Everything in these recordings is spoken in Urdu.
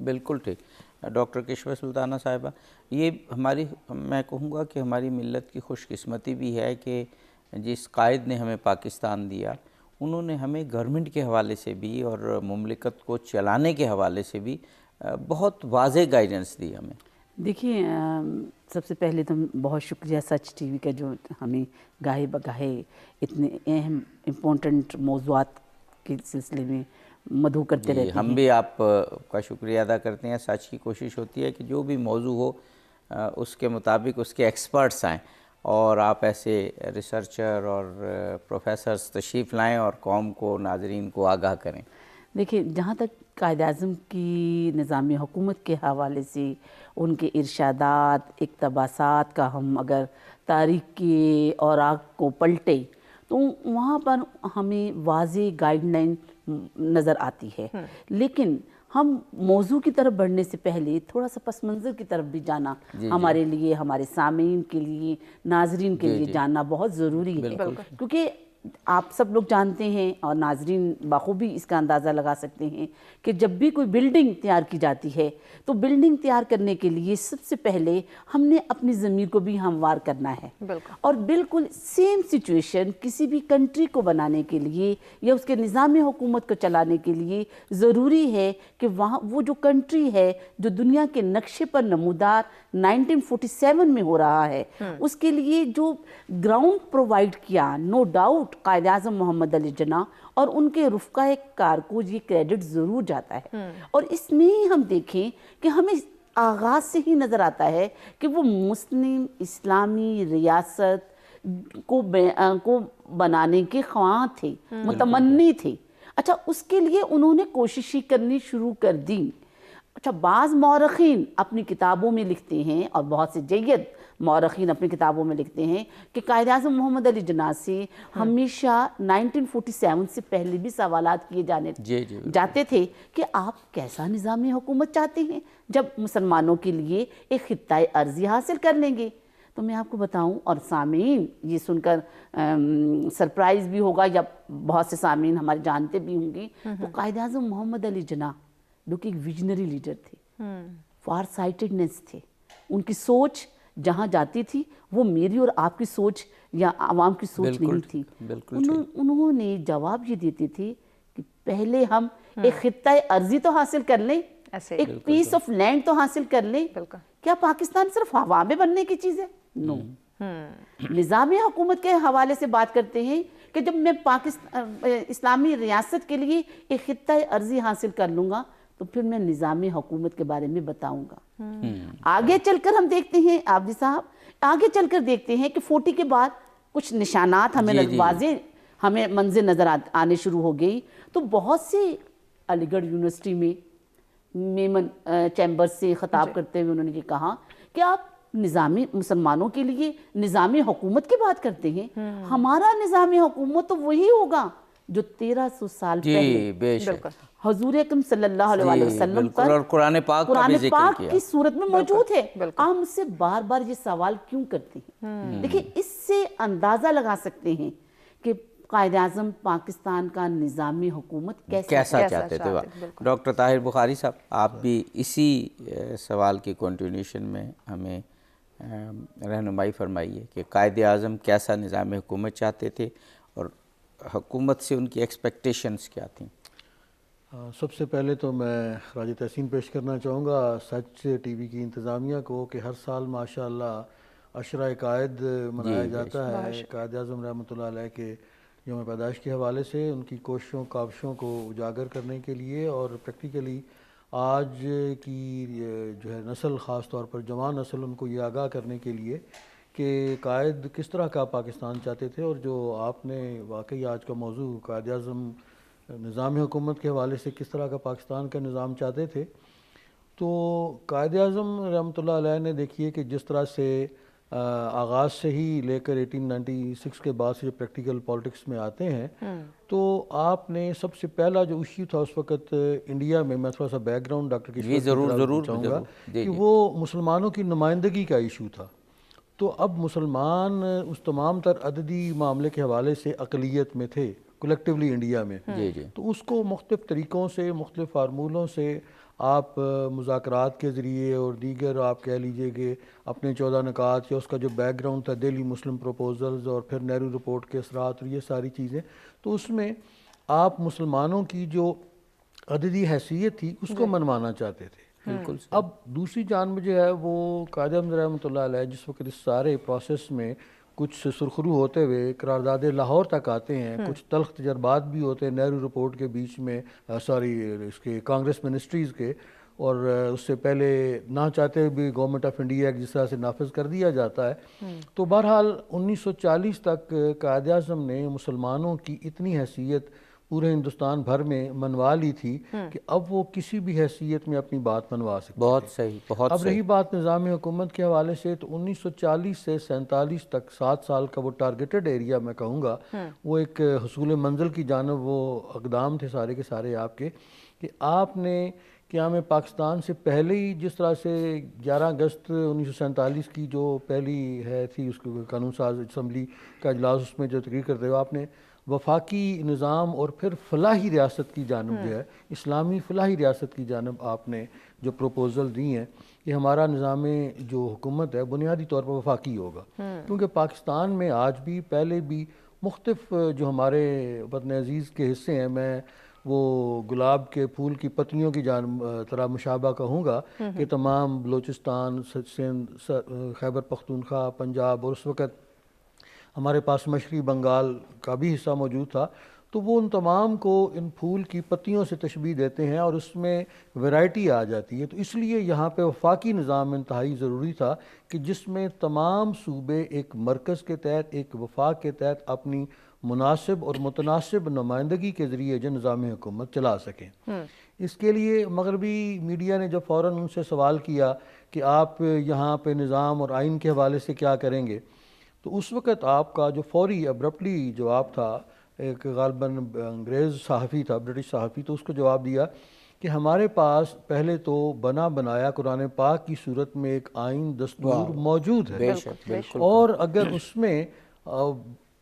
بالکل ٹھیک. ڈاکٹر کشور سلطانہ صاحبہ، یہ ہماری، میں کہوں گا کہ ہماری ملت کی خوش قسمتی بھی ہے کہ جس قائد نے ہمیں پاکستان دیا، انہوں نے ہمیں گورنمنٹ کے حوالے سے بھی اور مملکت کو چلانے کے حوالے سے بھی بہت واضح گائیڈنس دی ہمیں. دیکھیے، سب سے پہلے تو بہت شکریہ سچ ٹی وی کا، جو ہمیں گاہے بگاہے اتنے اہم امپورٹنٹ موضوعات کے سلسلے میں مدعو کرتے رہتے ہیں. ہم بھی آپ کا شکریہ ادا کرتے ہیں. سچ کی کوشش ہوتی ہے کہ جو بھی موضوع ہو اس کے مطابق اس کے ایکسپرٹس آئیں، اور آپ ایسے ریسرچر اور پروفیسرز تشریف لائیں اور قوم کو، ناظرین کو آگاہ کریں. دیکھیں، جہاں تک قائد اعظم کی نظام حکومت کے حوالے سے ان کے ارشادات، اقتباسات کا ہم اگر تاریخ کے اوراق کو پلٹیں تو وہاں پر ہمیں واضح گائیڈ لائن نظر آتی ہے. لیکن ہم موضوع کی طرف بڑھنے سے پہلے تھوڑا سا پس منظر کی طرف بھی جانا ہمارے لیے، ہمارے سامعین کے لیے، ناظرین کے لیے جاننا بہت ضروری ہے. کیونکہ آپ سب لوگ جانتے ہیں اور ناظرین بخوبی اس کا اندازہ لگا سکتے ہیں کہ جب بھی کوئی بلڈنگ تیار کی جاتی ہے تو بلڈنگ تیار کرنے کے لیے سب سے پہلے ہم نے اپنی ضمیر کو بھی ہموار کرنا ہے. اور بالکل سیم سچویشن کسی بھی کنٹری کو بنانے کے لیے یا اس کے نظام حکومت کو چلانے کے لیے ضروری ہے کہ وہاں وہ جو کنٹری ہے جو دنیا کے نقشے پر نمودار 1947 میں ہو رہا ہے، اس کے لیے جو گراؤنڈ پرووائڈ کیا، نو ڈاؤٹ قائد اعظم محمد علی جناح اور ان کے رفقا کار کو یہ کریڈٹ ضرور جاتا ہے. اور اس میں ہم دیکھیں کہ ہمیں آغاز سے ہی نظر آتا ہے کہ وہ مسلم اسلامی ریاست کو بنانے کے خواہاں تھے، متمنی تھے. اچھا، اس کے لیے انہوں نے کوششیں کرنی شروع کر دی. اچھا، بعض مورخین اپنی کتابوں میں لکھتے ہیں اور بہت سے جید مورخین اپنی کتابوں میں لکھتے ہیں کہ قائد اعظم محمد علی جناح سے ہمیشہ 1947 سے پہلے بھی سوالات کیے جاتے تھے کہ آپ کیسا نظام حکومت چاہتے ہیں جب مسلمانوں کے لیے ایک خطہ ارضی حاصل کر لیں گے. تو میں آپ کو بتاؤں، اور سامعین یہ سن کر سرپرائز بھی ہوگا یا بہت سے سامعین ہمارے جانتے بھی ہوں گے، تو قائد اعظم محمد علی جناح جو کہ ایک ویژنری لیڈر تھے، فار سائٹڈنس تھے. ان کی سوچ جہاں جاتی تھی وہ میری اور آپ کی سوچ یا عوام کی سوچ نہیں تھی. انہوں نے جواب یہ دیتے تھے کہ پہلے ہم ایک خطہ ارضی تو حاصل کر لیں، ایک پیس آف لینڈ تو حاصل کر لیں. کیا پاکستان صرف ہوا میں بننے کی چیز ہے؟ نو. نظام حکومت کے حوالے سے بات کرتے ہیں کہ جب میں اسلامی ریاست کے لیے ایک خطہ ارضی حاصل کر لوں گا تو پھر میں نظام حکومت کے بارے میں بتاؤں گا. آگے چل کر ہم دیکھتے ہیں عابدی صاحب، آگے چل کر دیکھتے ہیں کہ 40 کے بعد کچھ نشانات ہمیں واضح ہمیں منظر نظر آنے شروع ہو گئی. تو بہت سے علی گڑھ یونیورسٹی میں میمن چیمبر سے خطاب کرتے ہوئے انہوں نے یہ کہا کہ آپ نظامی مسلمانوں کے لیے نظام حکومت کی بات کرتے ہیں، ہمارا نظام حکومت تو وہی ہوگا جو 1300 سال پہلے حضور اکرم صلی اللہ علیہ وسلم پر قرآن پاک کی صورت میں موجود ہے. آپ مجھ سے بار بار یہ سوال کیوں کرتے ہیں؟ دیکھیں، اس سے اندازہ لگا سکتے ہیں کہ قائد اعظم پاکستان کا نظام حکومت کیسا چاہتے تھے. ڈاکٹر طاہر بخاری صاحب، آپ بھی اسی سوال کی کنٹینیوشن میں ہمیں رہنمائی فرمائیے کہ قائد اعظم کیسا نظام حکومت چاہتے تھے اور حکومت سے ان کی ایکسپیکٹیشنز کیا تھیں. سب سے پہلے تو میں خراج تحسین پیش کرنا چاہوں گا سچ ٹی وی کی انتظامیہ کو کہ ہر سال ماشاءاللہ عشرہ قائد منایا جاتا ہے. قائد اعظم رحمۃ اللہ علیہ کے یوم پیدائش کے حوالے سے ان کی کوششوں کاوشوں کو اجاگر کرنے کے لیے اور پریکٹیکلی آج کی جو ہے نسل، خاص طور پر جوان نسل، ان کو یہ آگاہ کرنے کے لیے کہ قائد کس طرح کا پاکستان چاہتے تھے. اور جو آپ نے واقعی آج کا موضوع قائد اعظم نظام حکومت کے حوالے سے کس طرح کا پاکستان کا نظام چاہتے تھے، تو قائد اعظم رحمۃ اللہ علیہ نے دیکھیے کہ جس طرح سے آغاز سے ہی لے کر 1896 کے بعد سے جو پریکٹیکل پالیٹکس میں آتے ہیں، تو آپ نے سب سے پہلا جو ایشو تھا اس وقت انڈیا میں تھوڑا سا بیک گراؤنڈ ڈاکٹر کی ضرور چاہوں گا کہ وہ مسلمانوں کی نمائندگی کا ایشو تھا. تو اب مسلمان اس تمام تر عددی معاملے کے حوالے سے اقلیت میں تھے کولیکٹیولی انڈیا میں. تو اس کو مختلف طریقوں سے، مختلف فارمولوں سے آپ مذاکرات کے ذریعے اور دیگر آپ کہہ لیجئے کہ اپنے 14 نکات یا اس کا جو بیک گراؤنڈ تھا دہلی مسلم پروپوزلز اور پھر نہرو رپورٹ کے اثرات اور یہ ساری چیزیں، تو اس میں آپ مسلمانوں کی جو عددی حیثیت تھی اس کو منوانا چاہتے تھے۔ بالکل اب دوسری جانب جو ہے وہ قائد اعظم رحمۃ اللہ علیہ جس وقت اس سارے پروسیس میں کچھ سرخرو ہوتے ہوئے قرارداد لاہور تک آتے ہیں، کچھ تلخ تجربات بھی ہوتے ہیں نہرو رپورٹ کے بیچ میں، اس کے کانگریس منسٹریز کے، اور اس سے پہلے نہ چاہتے بھی گورنمنٹ آف انڈیا ایکٹ جس طرح سے نافذ کر دیا جاتا ہے۔ تو بہرحال 1940 تک قائد اعظم نے مسلمانوں کی اتنی حیثیت پورے ہندوستان بھر میں منوا لی تھی کہ اب وہ کسی بھی حیثیت میں اپنی بات منوا سکتے۔ بہت صحیح، بہت اب صحیح۔ رہی بات نظام حکومت کے حوالے سے، تو 1940 سے 47 تک 7 سال کا وہ ٹارگیٹڈ ایریا میں کہوں گا، وہ ایک حصول منزل کی جانب وہ اقدام تھے سارے کے سارے آپ کے، کہ آپ نے قیام پاکستان سے پہلے ہی جس طرح سے 11 اگست 1947 کی جو پہلی تھی اس کو قانون ساز اسمبلی کا اجلاس، اس میں جو تقریر کرتے ہوئے آپ نے وفاقی نظام اور پھر فلاحی ریاست کی جانب جو ہے، اسلامی فلاحی ریاست کی جانب آپ نے جو پروپوزل دی ہیں کہ ہمارا نظام جو حکومت ہے بنیادی طور پر وفاقی ہوگا، کیونکہ پاکستان میں آج بھی پہلے بھی مختلف جو ہمارے وطن عزیز کے حصے ہیں، میں وہ گلاب کے پھول کی پتیوں کی جانب طرح مشابہ کہوں گا کہ تمام بلوچستان، سندھ، خیبر پختونخوا، پنجاب، اور اس وقت ہمارے پاس مشرقی بنگال کا بھی حصہ موجود تھا، تو وہ ان تمام کو ان پھول کی پتیوں سے تشبیہ دیتے ہیں اور اس میں ویرائٹی آ جاتی ہے۔ تو اس لیے یہاں پہ وفاقی نظام انتہائی ضروری تھا کہ جس میں تمام صوبے ایک مرکز کے تحت، ایک وفاق کے تحت اپنی مناسب اور متناسب نمائندگی کے ذریعے جو نظام حکومت چلا سکیں۔ اس کے لیے مغربی میڈیا نے جب فوراً ان سے سوال کیا کہ آپ یہاں پہ نظام اور آئین کے حوالے سے کیا کریں گے، تو اس وقت آپ کا جو فوری ابرپٹلی جواب تھا، ایک غالباً انگریز صحافی تھا، برٹش صحافی، تو اس کو جواب دیا کہ ہمارے پاس پہلے تو بنا بنایا قرآن پاک کی صورت میں ایک آئین دستور موجود ہے، اور اگر اس میں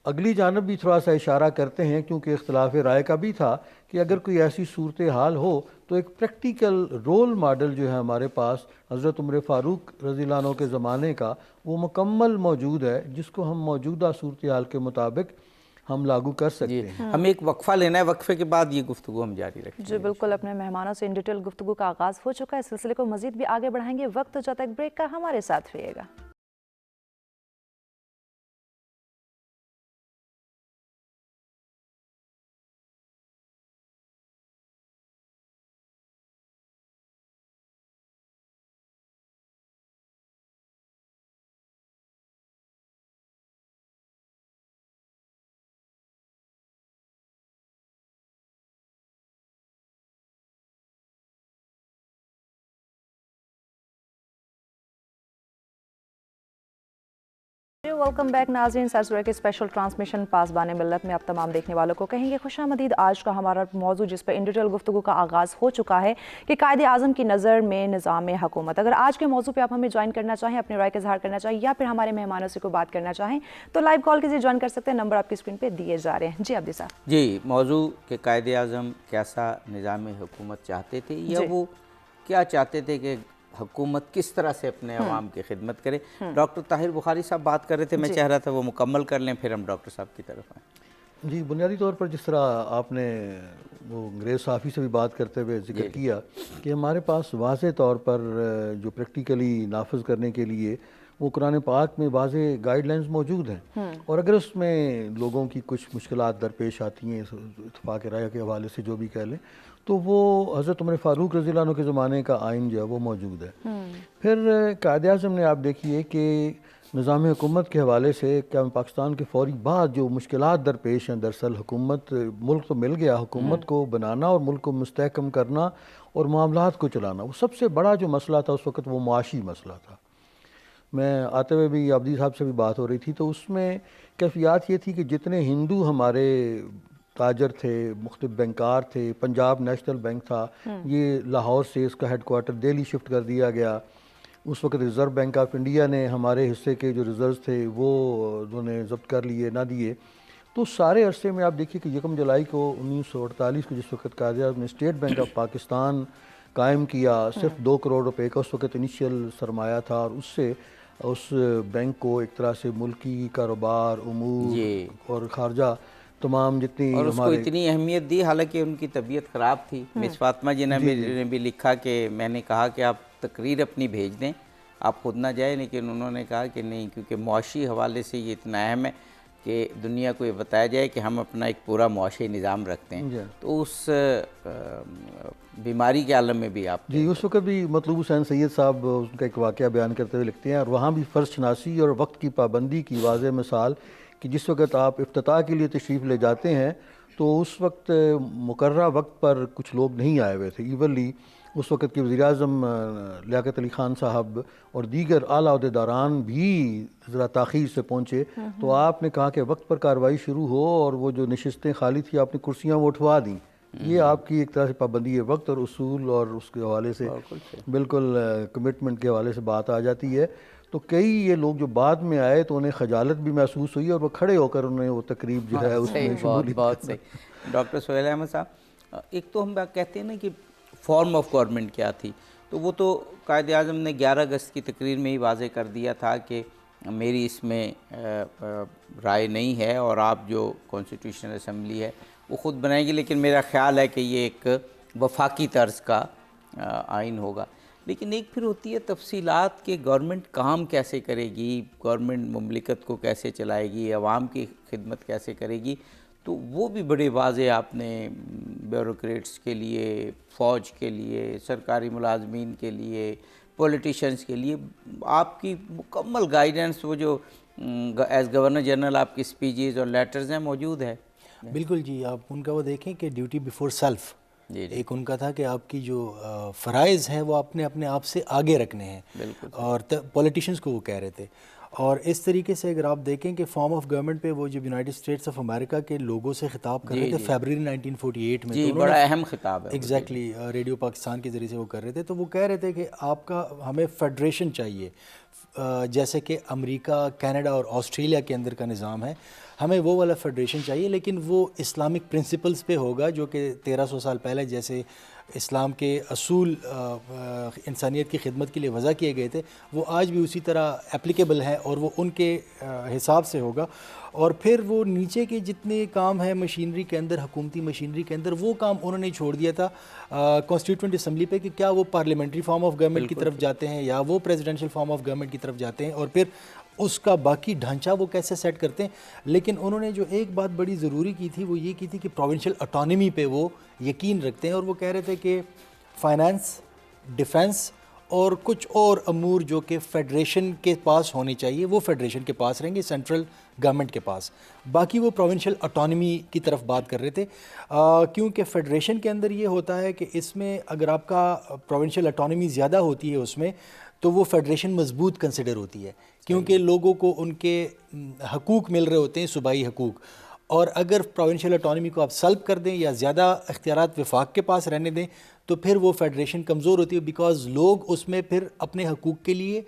اگلی جانب بھی تھوڑا سا اشارہ کرتے ہیں، کیونکہ اختلاف رائے کا بھی تھا کہ اگر کوئی ایسی صورتحال ہو تو ایک پریکٹیکل رول ماڈل جو ہے ہمارے پاس حضرت عمر فاروق رضی اللہ عنہ کے زمانے کا وہ مکمل موجود ہے، جس کو ہم موجودہ صورتحال کے مطابق ہم لاگو کر سکتے ہیں۔ ہمیں ایک وقفہ لینا ہے، وقفے کے بعد یہ گفتگو ہم جاری رکھیں گے۔ جی بالکل، اپنے مہمانوں سے ان ڈیٹیل گفتگو کا آغاز ہو چکا ہے، اس سلسلے کو مزید بھی آگے بڑھائیں گے، وقت ہو جاتا ہے ایک بریک کا، ہمارے ساتھ رہیے گا۔ ویلکم بیک ناظرین، سرسورہ کے اسپیشل ٹرانسمیشن پاسبان ملت میں آپ تمام دیکھنے والوں کو کہیں گے خوش آمدید۔ آج کا ہمارا موضوع جس پہ ان ڈیٹیل گفتگو کا آغاز ہو چکا ہے کہ قائد اعظم کی نظر میں نظام حکومت۔ اگر آج کے موضوع پہ آپ ہمیں جوائن کرنا چاہیں، اپنی رائے کا اظہار کرنا چاہیں، یا پھر ہمارے مہمانوں سے کوئی بات کرنا چاہیں تو لائیو کال کے ذریعے جوائن کر سکتے ہیں، نمبر آپ کی اسکرین پہ دیے جا رہے ہیں۔ جی عبدی صاحب۔ جی، موضوع کہ قائد اعظم کیسا نظام حکومت چاہتے تھے، یا وہ کیا چاہتے تھے کہ حکومت کس طرح سے اپنے عوام کی خدمت کرے۔ ڈاکٹر طاہر بخاری صاحب بات کر رہے تھے، میں چاہ رہا تھا وہ مکمل کر لیں، پھر ہم ڈاکٹر صاحب کی طرف آئیں۔ جی، بنیادی طور پر جس طرح آپ نے وہ انگریز صحافی سے بھی بات کرتے ہوئے ذکر کیا کہ ہمارے پاس واضح طور پر جو پریکٹیکلی نافذ کرنے کے لیے وہ قرآن پاک میں واضح گائیڈ لائنز موجود ہیں، اور اگر اس میں لوگوں کی کچھ مشکلات درپیش آتی ہیں اتفاق رائے کے حوالے سے جو بھی کہہ لیں، تو وہ حضرت عمر فاروق رضی اللہ عنہ کے زمانے کا آئین جو ہے وہ موجود ہے۔ پھر قائد اعظم نے آپ دیکھیے کہ نظام حکومت کے حوالے سے قیام پاکستان کے فوری بعد جو مشکلات درپیش ہیں، دراصل حکومت، ملک تو مل گیا، حکومت کو بنانا اور ملک کو مستحکم کرنا اور معاملات کو چلانا، وہ سب سے بڑا جو مسئلہ تھا اس وقت وہ معاشی مسئلہ تھا۔ میں آتے ہوئے بھی عبدی صاحب سے بھی بات ہو رہی تھی، تو اس میں کیفیات یہ تھی کہ جتنے ہندو ہمارے تاجر تھے، مختلف بینکار تھے، پنجاب نیشنل بینک تھا، یہ لاہور سے اس کا ہیڈ کوارٹر دہلی شفٹ کر دیا گیا۔ اس وقت ریزرو بینک آف انڈیا نے ہمارے حصے کے جو ریزروز تھے وہ انہوں نے ضبط کر لیے، نہ دیے۔ تو سارے عرصے میں آپ دیکھیے کہ 1 جولائی کو 1948 کو جس وقت قائد اعظم نے اسٹیٹ بینک آف پاکستان قائم کیا، صرف 2 کروڑ روپے کا اس وقت انیشیل سرمایہ تھا، اور اس سے اس بینک کو ایک طرح سے ملکی کاروبار، امور اور خارجہ تمام جتنی اور اس کو اتنی اہمیت دی، حالانکہ ان کی طبیعت خراب تھی۔ مس فاطمہ جی نے بھی لکھا کہ میں نے کہا کہ آپ تقریر اپنی بھیج دیں، آپ خود نہ جائیں، لیکن انہوں نے کہا کہ نہیں، کیونکہ معاشی حوالے سے یہ اتنا اہم ہے کہ دنیا کو یہ بتایا جائے کہ ہم اپنا ایک پورا معاشی نظام رکھتے ہیں۔ تو اس بیماری کے عالم میں بھی آپ جی اس وقت بھی مطلوب حسین سید صاحب ان کا ایک واقعہ بیان کرتے ہوئے لکھتے ہیں، اور وہاں بھی فرض شناسی اور وقت کی پابندی کی واضح مثال کہ جس وقت آپ افتتاح کے لیے تشریف لے جاتے ہیں تو اس وقت مقررہ وقت پر کچھ لوگ نہیں آئے ہوئے تھے۔ ایونلی اس وقت کے وزیر اعظم لیاقت علی خان صاحب اور دیگر اعلیٰ عہدیداران بھی ذرا تاخیر سے پہنچے، تو آپ نے کہا کہ وقت پر کارروائی شروع ہو، اور وہ جو نشستیں خالی تھیں آپ نے کرسیاں وہ اٹھوا دیں۔ یہ آپ کی ایک طرح سے پابندی ہے وقت اور اصول اور اس کے حوالے سے بالکل کمٹمنٹ کے حوالے سے بات آ جاتی ہے۔ تو کئی یہ لوگ جو بعد میں آئے تو انہیں خجالت بھی محسوس ہوئی، اور وہ کھڑے ہو کر انہیں وہ تقریب جو ہے اس میں شمولیت۔ بہت صحیح۔ ڈاکٹر سہیل احمد صاحب، ایک تو ہم کہتے ہیں نا کہ فارم آف گورنمنٹ کیا تھی، تو وہ تو قائد اعظم نے 11 اگست کی تقریر میں ہی واضح کر دیا تھا کہ میری اس میں رائے نہیں ہے، اور آپ جو کانسٹیٹیوشنل اسمبلی ہے وہ خود بنائے گی، لیکن میرا خیال ہے کہ یہ ایک وفاقی طرز کا آئین ہوگا۔ لیکن ایک پھر ہوتی ہے تفصیلات کہ گورنمنٹ کام کیسے کرے گی، گورنمنٹ مملکت کو کیسے چلائے گی، عوام کی خدمت کیسے کرے گی، تو وہ بھی بڑے واضح آپ نے بیوروکریٹس کے لیے، فوج کے لیے، سرکاری ملازمین کے لیے، پولیٹیشنز کے لیے آپ کی مکمل گائیڈنس، وہ جو ایز گورنر جنرل آپ کی اسپیچز اور لیٹرز ہیں موجود ہے۔ بالکل جی، آپ ان کا وہ دیکھیں کہ ڈیوٹی بیفور سیلف، ایک ان کا تھا کہ آپ کی جو فرائض ہیں وہ آپ نے اپنے آپ سے آگے رکھنے ہیں، اور پولیٹیشینز کو وہ کہہ رہے تھے۔ اور اس طریقے سے اگر آپ دیکھیں کہ فارم آف گورنمنٹ پہ وہ جب یونائٹڈ اسٹیٹس آف امریکہ کے لوگوں سے خطاب کر رہے تھے فیبرری 1948 میں، جی بڑا اہم خطاب ہے، ایگزیکٹلی ریڈیو پاکستان کے ذریعے سے وہ کر رہے تھے، تو وہ کہہ رہے تھے کہ آپ کا ہمیں فیڈریشن چاہیے، جیسے کہ امریکہ، کینیڈا اور آسٹریلیا کے اندر کا نظام ہے، ہمیں وہ والا فیڈریشن چاہیے، لیکن وہ اسلامک پرنسپلز پہ ہوگا، جو کہ 1300 سال پہلے جیسے اسلام کے اصول انسانیت کی خدمت کے لیے وضع کیے گئے تھے، وہ آج بھی اسی طرح اپلیکیبل ہیں، اور وہ ان کے حساب سے ہوگا۔ اور پھر وہ نیچے کے جتنے کام ہیں مشینری کے اندر، حکومتی مشینری کے اندر، وہ کام انہوں نے چھوڑ دیا تھا کانسٹیٹیوئنٹ اسمبلی پہ، کہ کیا وہ پارلیمنٹری فارم آف گورنمنٹ کی طرف جاتے ہیں یا وہ پریزیڈنشل فارم آف گورنمنٹ کی طرف جاتے ہیں، اور پھر اس کا باقی ڈھانچہ وہ کیسے سیٹ کرتے ہیں۔ لیکن انہوں نے جو ایک بات بڑی ضروری کی تھی وہ یہ کی تھی کہ پروونشل اٹانومی پہ وہ یقین رکھتے ہیں، اور وہ کہہ رہے تھے کہ فائنانس، ڈیفنس اور کچھ اور امور جو کہ فیڈریشن کے پاس ہونے چاہیے وہ فیڈریشن کے پاس رہیں گے، سینٹرل گورنمنٹ کے پاس، باقی وہ پروونشل اٹانومی کی طرف بات کر رہے تھے، کیونکہ فیڈریشن کے اندر یہ ہوتا ہے کہ اس میں اگر آپ کا پروونشل اٹانومی زیادہ ہوتی ہے اس میں، تو وہ فیڈریشن مضبوط کنسیڈر ہوتی ہے، کیونکہ لوگوں کو ان کے حقوق مل رہے ہوتے ہیں، صوبائی حقوق، اور اگر پروونشل اٹانومی کو آپ سلب کر دیں یا زیادہ اختیارات وفاق کے پاس رہنے دیں تو پھر وہ فیڈریشن کمزور ہوتی ہے، بیکاز لوگ اس میں پھر اپنے حقوق کے لیے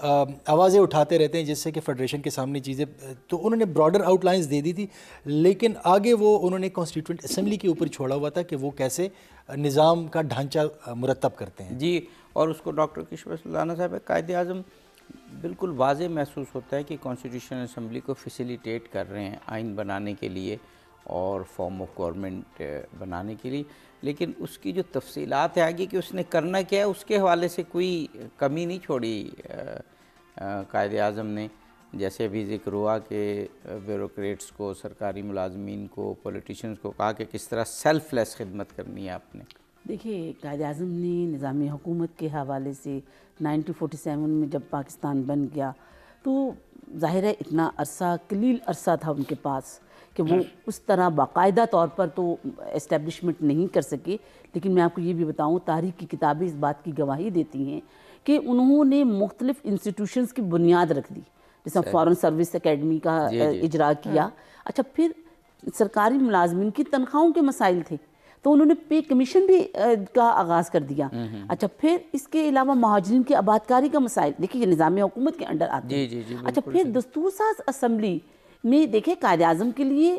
آوازیں اٹھاتے رہتے ہیں، جس سے کہ فیڈریشن کے سامنے چیزیں، تو انہوں نے براڈر آؤٹ لائنز دے دی تھی، لیکن آگے وہ انہوں نے کانسٹیٹیوئنٹ اسمبلی کے اوپر چھوڑا ہوا تھا کہ وہ کیسے نظام کا ڈھانچہ مرتب کرتے ہیں۔ جی، اور اس کو ڈاکٹر کشور سلطانہ صاحب، قائد اعظم بالکل واضح محسوس ہوتا ہے کہ کانسٹیٹیوشنل اسمبلی کو فیسیلیٹیٹ کر رہے ہیں آئین بنانے کے لیے اور فارم آف گورنمنٹ بنانے کے لیے، لیکن اس کی جو تفصیلات ہے آگے کہ اس نے کرنا کیا ہے، اس کے حوالے سے کوئی کمی نہیں چھوڑی قائد اعظم نے۔ جیسے ابھی ذکر ہوا کہ بیوروکریٹس کو، سرکاری ملازمین کو، پولیٹیشنز کو کہا کہ کس طرح سیلف لیس خدمت کرنی ہے آپ نے۔ دیکھیے، قائد اعظم نے نظام حکومت کے حوالے سے 1947 میں جب پاکستان بن گیا تو ظاہر ہے اتنا عرصہ، قلیل عرصہ تھا ان کے پاس کہ وہ اس طرح باقاعدہ طور پر تو اسٹیبلشمنٹ نہیں کر سکے، لیکن میں آپ کو یہ بھی بتاؤں تاریخ کی کتابیں اس بات کی گواہی دیتی ہیں کہ انہوں نے مختلف انسٹیٹیوشنز کی بنیاد رکھ دی، جیسا فارن سروس اکیڈمی کا اجرا کیا۔ اچھا، پھر سرکاری ملازمین کی تنخواہوں کے مسائل تھے تو انہوں نے پے کمیشن بھی کا آغاز کر دیا۔ اچھا، پھر اس کے علاوہ مہاجرین کی آبادکاری کا مسائل، دیکھیے یہ نظام حکومت کے انڈر آتے ہیں۔ اچھا، پھر دستور ساز اسمبلی میں دیکھیں قائد اعظم کے لیے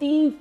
3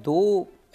2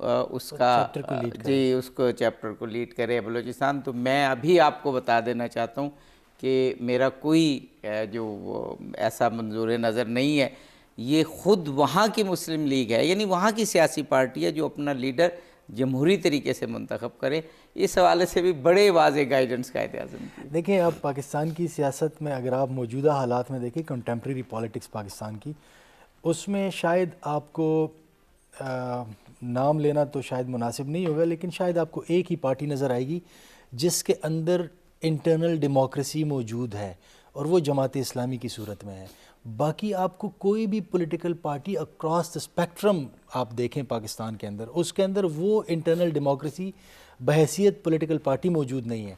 اس کا جی اس کو چیپٹر کو لیڈ کرے بلوچستان. تو میں ابھی آپ کو بتا دینا چاہتا ہوں کہ میرا کوئی جو ایسا منظور نظر نہیں ہے. یہ خود وہاں کی مسلم لیگ ہے, یعنی وہاں کی سیاسی پارٹی ہے جو اپنا لیڈر جمہوری طریقے سے منتخب کرے. اس حوالے سے بھی بڑے واضح گائیڈنس قائد اعظم کی. دیکھیں اب پاکستان کی سیاست میں اگر آپ موجودہ حالات میں دیکھیں کنٹمپریری پالیٹکس پاکستان کی, اس میں شاید آپ کو نام لینا تو شاید مناسب نہیں ہوگا, لیکن شاید آپ کو ایک ہی پارٹی نظر آئے گی جس کے اندر انٹرنل ڈیموکریسی موجود ہے, اور وہ جماعت اسلامی کی صورت میں ہے. باقی آپ کو کوئی بھی political party across the spectrum آپ دیکھیں پاکستان کے اندر, اس کے اندر وہ انٹرنل ڈیموکریسی بحیثیت پولیٹیکل پارٹی موجود نہیں ہے,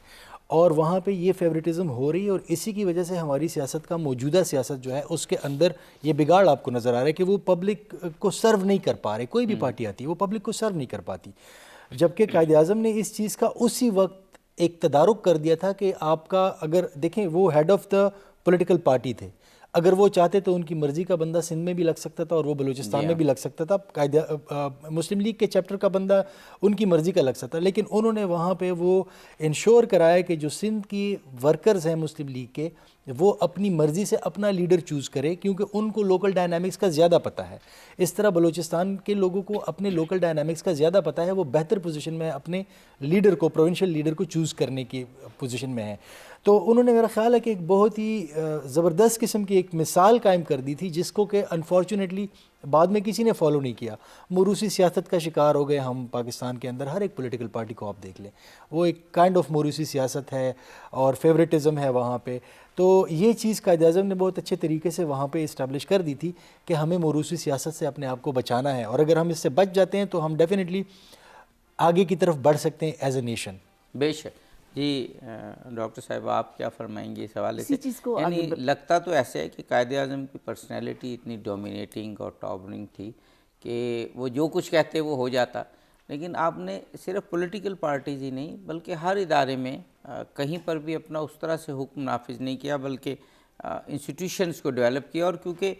اور وہاں پہ یہ فیوریٹزم ہو رہی ہے. اور اسی کی وجہ سے ہماری سیاست کا موجودہ سیاست جو ہے اس کے اندر یہ بگاڑ آپ کو نظر آ رہا ہے کہ وہ پبلک کو سرو نہیں کر پا رہے. کوئی بھی پارٹی آتی ہے وہ پبلک کو سرو نہیں کر پاتی, جبکہ قائد اعظم نے اس چیز کا اسی وقت ایک تدارک کر دیا تھا کہ آپ کا اگر دیکھیں وہ head of the political party تھے, اگر وہ چاہتے تو ان کی مرضی کا بندہ سندھ میں بھی لگ سکتا تھا اور وہ بلوچستان میں بھی لگ سکتا تھا. مسلم لیگ کے چیپٹر کا بندہ ان کی مرضی کا لگ سکتا, لیکن انہوں نے وہاں پہ وہ انشور کرایا کہ جو سندھ کی ورکرز ہیں مسلم لیگ کے, وہ اپنی مرضی سے اپنا لیڈر چوز کرے, کیونکہ ان کو لوکل ڈائنامکس کا زیادہ پتہ ہے. اس طرح بلوچستان کے لوگوں کو اپنے لوکل ڈائنامکس کا زیادہ پتہ ہے, وہ بہتر پوزیشن میں اپنے لیڈر کو, پروونشل لیڈر کو چوز کرنے کی پوزیشن میں ہے. تو انہوں نے میرا خیال ہے کہ ایک بہت ہی زبردست قسم کی ایک مثال قائم کر دی تھی, جس کو کہ انفارچونیٹلی بعد میں کسی نے فالو نہیں کیا. موروثی سیاست کا شکار ہو گئے ہم پاکستان کے اندر. ہر ایک پولیٹیکل پارٹی کو آپ دیکھ لیں, وہ ایک کائنڈ آف موروثی سیاست ہے اور فیوریٹزم ہے وہاں پہ. تو یہ چیز قائد اعظم نے بہت اچھے طریقے سے وہاں پہ اسٹیبلش کر دی تھی کہ ہمیں موروثی سیاست سے اپنے آپ کو بچانا ہے, اور اگر ہم اس سے بچ جاتے ہیں تو ہم ڈیفینیٹلی آگے کی طرف بڑھ سکتے ہیں ایز اے نیشن. بے شک. جی ڈاکٹر صاحب آپ کیا فرمائیں گے اس حوالے سے؟ یعنی لگتا تو ایسے ہے کہ قائد اعظم کی پرسنالٹی اتنی ڈومینیٹنگ اور ٹاورنگ تھی کہ وہ جو کچھ کہتے وہ ہو جاتا, لیکن آپ نے صرف پولیٹیکل پارٹیز ہی نہیں بلکہ ہر ادارے میں کہیں پر بھی اپنا اس طرح سے حکم نافذ نہیں کیا, بلکہ انسٹیٹیوشنز کو ڈیولپ کیا. اور کیونکہ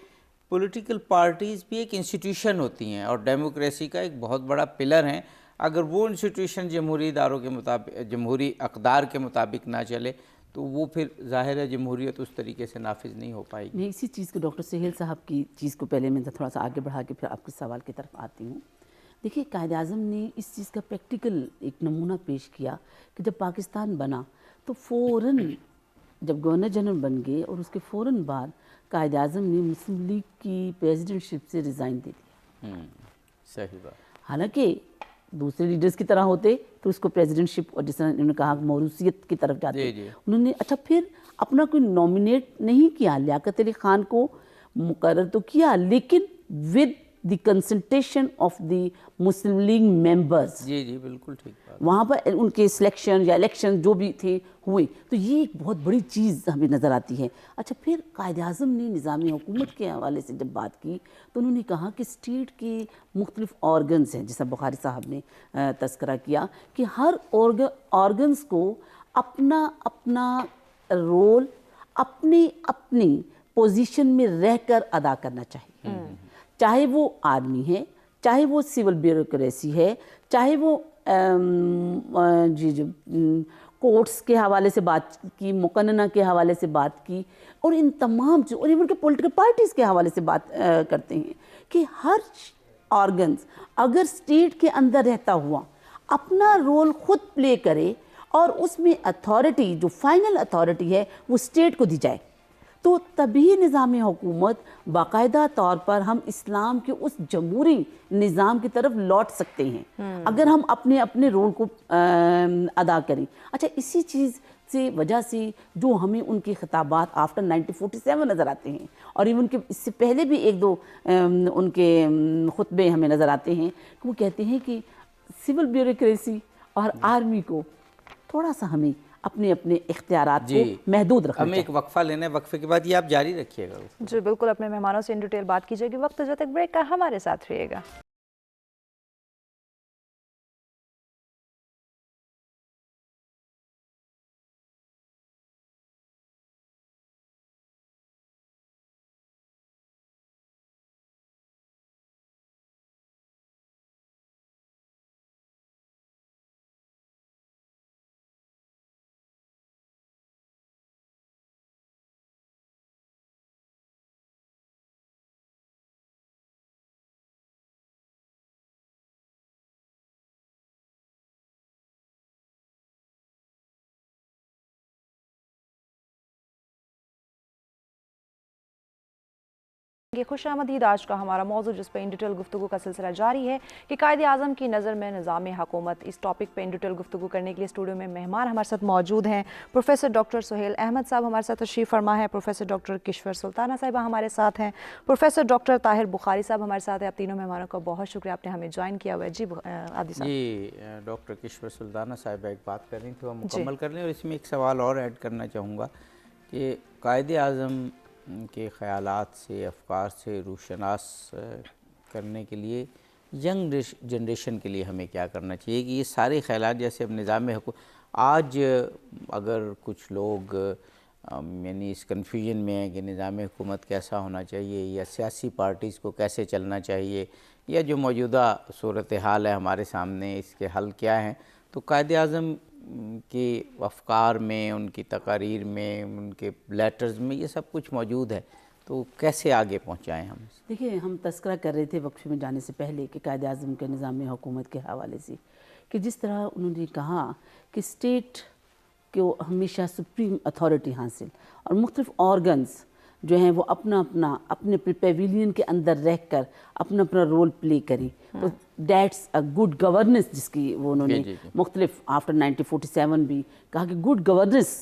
پولیٹیکل پارٹیز بھی ایک انسٹیٹیوشن ہوتی ہیں اور ڈیموکریسی کا ایک بہت بڑا پلر ہیں, اگر وہ انسٹیٹیوشن جمہوری اداروں کے مطابق, جمہوری اقدار کے مطابق نہ چلے تو وہ پھر ظاہر ہے جمہوریت اس طریقے سے نافذ نہیں ہو پائے گی. میں اسی چیز کو ڈاکٹر سہیل صاحب کی چیز کو پہلے میں تھوڑا سا آگے بڑھا کے پھر آپ کے سوال کی طرف آتی ہوں. دیکھیے قائد اعظم نے اس چیز کا پریکٹیکل ایک نمونہ پیش کیا کہ جب پاکستان بنا تو فوراً جب گورنر جنرل بن گئے اور اس کے فوراً بعد قائد اعظم نے مسلم لیگ کی پریزیڈنٹ شپ سے ریزائن دے دیا. صحیح بات. حالانکہ دوسرے لیڈرز کی طرح ہوتے تو اس کو پریزیڈنٹ شپ, اور جس طرح انہوں نے کہا موروثیت کی طرف جاتے, انہوں نے اچھا پھر اپنا کوئی نومینیٹ نہیں کیا, لیاقت علی خان کو مقرر تو کیا لیکن with the consultation of the Muslim League members. جی بالکل ٹھیک بات. وہاں پر ان کے سلیکشن یا الیکشن جو بھی تھے ہوئے, تو یہ ایک بہت بڑی چیز ہمیں نظر آتی ہے. اچھا پھر قائد اعظم نے نظام حکومت کے حوالے سے جب بات کی تو انہوں نے کہا کہ اسٹیٹ کے مختلف آرگنز ہیں, جیسا بخاری صاحب نے تذکرہ کیا کہ ہر آرگنز کو اپنا اپنا رول اپنی پوزیشن میں رہ کر ادا کرنا چاہیے, چاہے وہ آرمی ہے, چاہے وہ سول بیوروکریسی ہے, چاہے وہ کورٹس کے حوالے سے بات کی, مقننہ کے حوالے سے بات کی, اور ان تمام اور ایون کہ پولیٹیکل پارٹیز کے حوالے سے بات کرتے ہیں کہ ہر آرگنز اگر اسٹیٹ کے اندر رہتا ہوا اپنا رول خود پلے کرے اور اس میں اتھارٹی جو فائنل اتھارٹی ہے وہ اسٹیٹ کو دی جائے, تو تبھی نظام حکومت باقاعدہ طور پر ہم اسلام کے اس جمہوری نظام کی طرف لوٹ سکتے ہیں اگر ہم اپنے رول کو ادا کریں. اچھا اسی چیز سے وجہ سے جو ہمیں ان کے خطابات آفٹر 1947 نظر آتے ہیں, اور ایون کہ اس سے پہلے بھی ایک دو ان کے خطبے ہمیں نظر آتے ہیں کہ وہ کہتے ہیں کہ سول بیوروکریسی اور آرمی کو تھوڑا سا ہمیں اپنے اختیارات کو محدود رکھنا ہمیں ایک وقفہ لینا ہے, وقفے کے بعد یہ آپ جاری رکھیے گا. جی بالکل, اپنے مہمانوں سے ان ڈیٹیل بات کیجیے گی. وقت جب تک بریک کا ہمارے ساتھ رہیے گا. یہ خوش آمدید آج کا ہمارا موضوع جس پہ ان ڈیٹیل گفتگو کا سلسلہ جاری ہے کہ قائد اعظم کی نظر میں نظام حکومت. اس ٹاپک پہ ان ڈیٹیل گفتگو کرنے کے لیے اسٹوڈیو میں مہمان ہمارے ساتھ موجود ہیں. پروفیسر ڈاکٹر سہیل احمد صاحب ہمارے ساتھ تشریف فرما ہے, پروفیسر ڈاکٹر کشور سلطانہ صاحبہ ہمارے ساتھ ہیں, پروفیسر ڈاکٹر طاہر بخاری صاحب ہمارے ساتھ ہیں. آپ تینوں مہمانوں کا بہت شکریہ, آپ نے ہمیں جوائن کیا ہوا ہے. جی عادی صاحب. جی ڈاکٹر کشور سلطانہ صاحبہ ایک بات کر رہی تھی وہ مکمل کر لیں, اور اس میں ایک سوال اور ایڈ کرنا چاہوں گا کہ قائد اعظم کے خیالات سے, افکار سے روشناس کرنے کے لیے ینگ جنریشن کے لیے ہمیں کیا کرنا چاہیے کہ یہ سارے خیالات جیسے اب نظام حکومت آج اگر کچھ لوگ یعنی اس کنفیوژن میں ہیں کہ نظام حکومت کیسا ہونا چاہیے یا سیاسی پارٹیز کو کیسے چلنا چاہیے یا جو موجودہ صورتحال ہے ہمارے سامنے اس کے حل کیا ہیں, تو قائد اعظم کے افکار میں, ان کی تقاریر میں, ان کے لیٹرز میں یہ سب کچھ موجود ہے, تو کیسے آگے پہنچائیں ہم؟ دیکھیں, ہم تذکرہ کر رہے تھے وقفے میں جانے سے پہلے کہ قائد اعظم کے نظام حکومت کے حوالے سے کہ جس طرح انہوں نے کہا کہ اسٹیٹ کو ہمیشہ سپریم اتھارٹی حاصل اور مختلف آرگنز جو ہیں وہ اپنے پیویلین کے اندر رہ کر اپنا رول پلے کریں, تو دیٹس اے گڈ گورننس جس کی وہ انہوں نے مختلف آفٹر 1947 بھی کہا کہ گڈ گورننس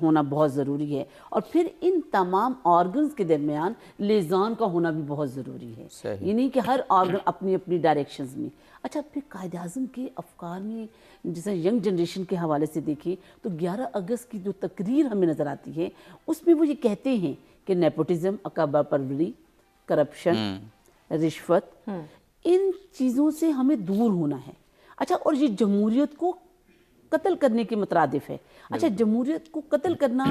ہونا بہت ضروری ہے, اور پھر ان تمام آرگنز کے درمیان لیزان کا ہونا بھی بہت ضروری ہے, یہ نہیں کہ ہر آرگن اپنی اپنی ڈائریکشنز میں. اچھا, پھر قائد اعظم کے افکار میں جیسے ینگ جنریشن کے حوالے سے دیکھیں تو 11 اگست کی جو تقریر ہمیں نظر آتی ہے اس میں وہ یہ کہتے ہیں کہ نیپوٹزم, اکابہ پروری, کرپشن, رشوت, ان چیزوں سے ہمیں دور ہونا ہے. اچھا, اور یہ جمہوریت کو قتل کرنے کے مترادف ہے. اچھا, جمہوریت کو قتل کرنا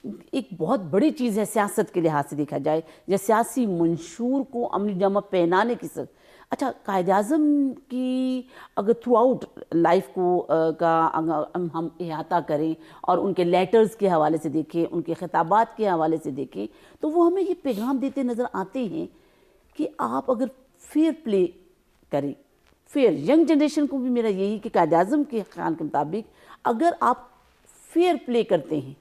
ایک بہت بڑی چیز ہے سیاست کے لحاظ سے دیکھا جائے, یا سیاسی منشور کو عملی جامہ پہنانے کی سر. اچھا, قائد اعظم کی اگر تھرو آؤٹ لائف کو ہم احاطہ کریں اور ان کے لیٹرز کے حوالے سے دیکھیں, ان کے خطابات کے حوالے سے دیکھیں, تو وہ ہمیں یہ پیغام دیتے نظر آتے ہیں کہ آپ اگر فیئر پلے کریں, فیئر ینگ جنریشن کو بھی میرا یہی کہ قائد اعظم کے خیال کے مطابق اگر آپ فیئر پلے کرتے ہیں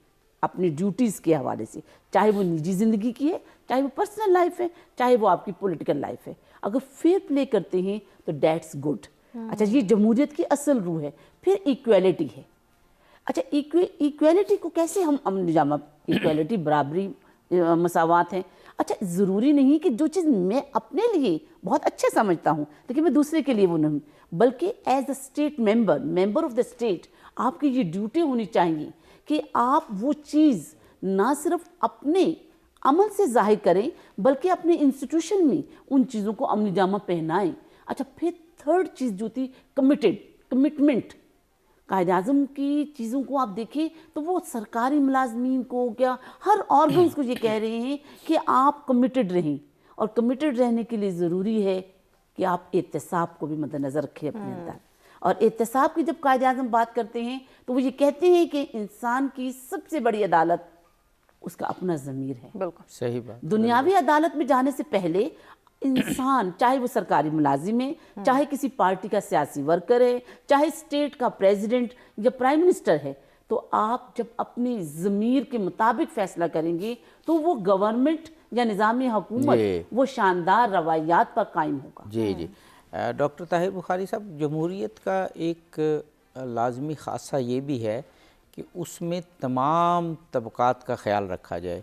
اپنی ڈیوٹیز کے حوالے سے, چاہے وہ نجی زندگی کی ہے, چاہے وہ پرسنل لائف ہے, چاہے وہ آپ کی پولیٹیکل لائف ہے, اگر فیئر پلے کرتے ہیں تو دیٹس گڈ. اچھا, یہ جمہوریت کی اصل روح ہے. پھر ایکویلٹی ہے. اچھا, ایکویلٹی کو کیسے ہم عملی جامہ, ایکویلٹی برابری, مساوات ہیں. اچھا, ضروری نہیں کہ جو چیز میں اپنے لیے بہت اچھا سمجھتا ہوں لیکن میں دوسرے کے لیے وہ نہیں, بلکہ as a state member of the state آپ کی یہ ڈیوٹی ہونی چاہیے کہ آپ وہ چیز نہ صرف اپنے عمل سے ظاہر کریں بلکہ اپنے انسٹیٹیوشن میں ان چیزوں کو عملی جامہ پہنائیں. اچھا, پھر تھرڈ چیز جو تھی کمٹمنٹ. قائد اعظم کی چیزوں کو آپ دیکھیں تو وہ سرکاری ملازمین کو کیا ہر آرگنز کو یہ کہہ رہے ہیں کہ آپ کمیٹڈ رہیں, اور کمیٹڈ رہنے کے لیے ضروری ہے کہ آپ احتساب کو بھی مد نظر رکھیں اپنے اندر. اور احتساب کی جب قائد اعظم بات کرتے ہیں تو وہ یہ کہتے ہیں کہ انسان کی سب سے بڑی عدالت اس کا اپنا ضمیر ہے. بالکل صحیح بات. دنیاوی عدالت میں جانے سے پہلے انسان, چاہے وہ سرکاری ملازم ہے, چاہے کسی پارٹی کا سیاسی ورکر ہے, چاہے اسٹیٹ کا پریزیڈنٹ یا پرائم منسٹر ہے, تو آپ جب اپنی ضمیر کے مطابق فیصلہ کریں گے تو وہ گورنمنٹ یا نظام حکومت وہ شاندار روایات پر قائم ہوگا. جی جی. ڈاکٹر طاہر بخاری صاحب, جمہوریت کا ایک لازمی خاصہ یہ بھی ہے کہ اس میں تمام طبقات کا خیال رکھا جائے,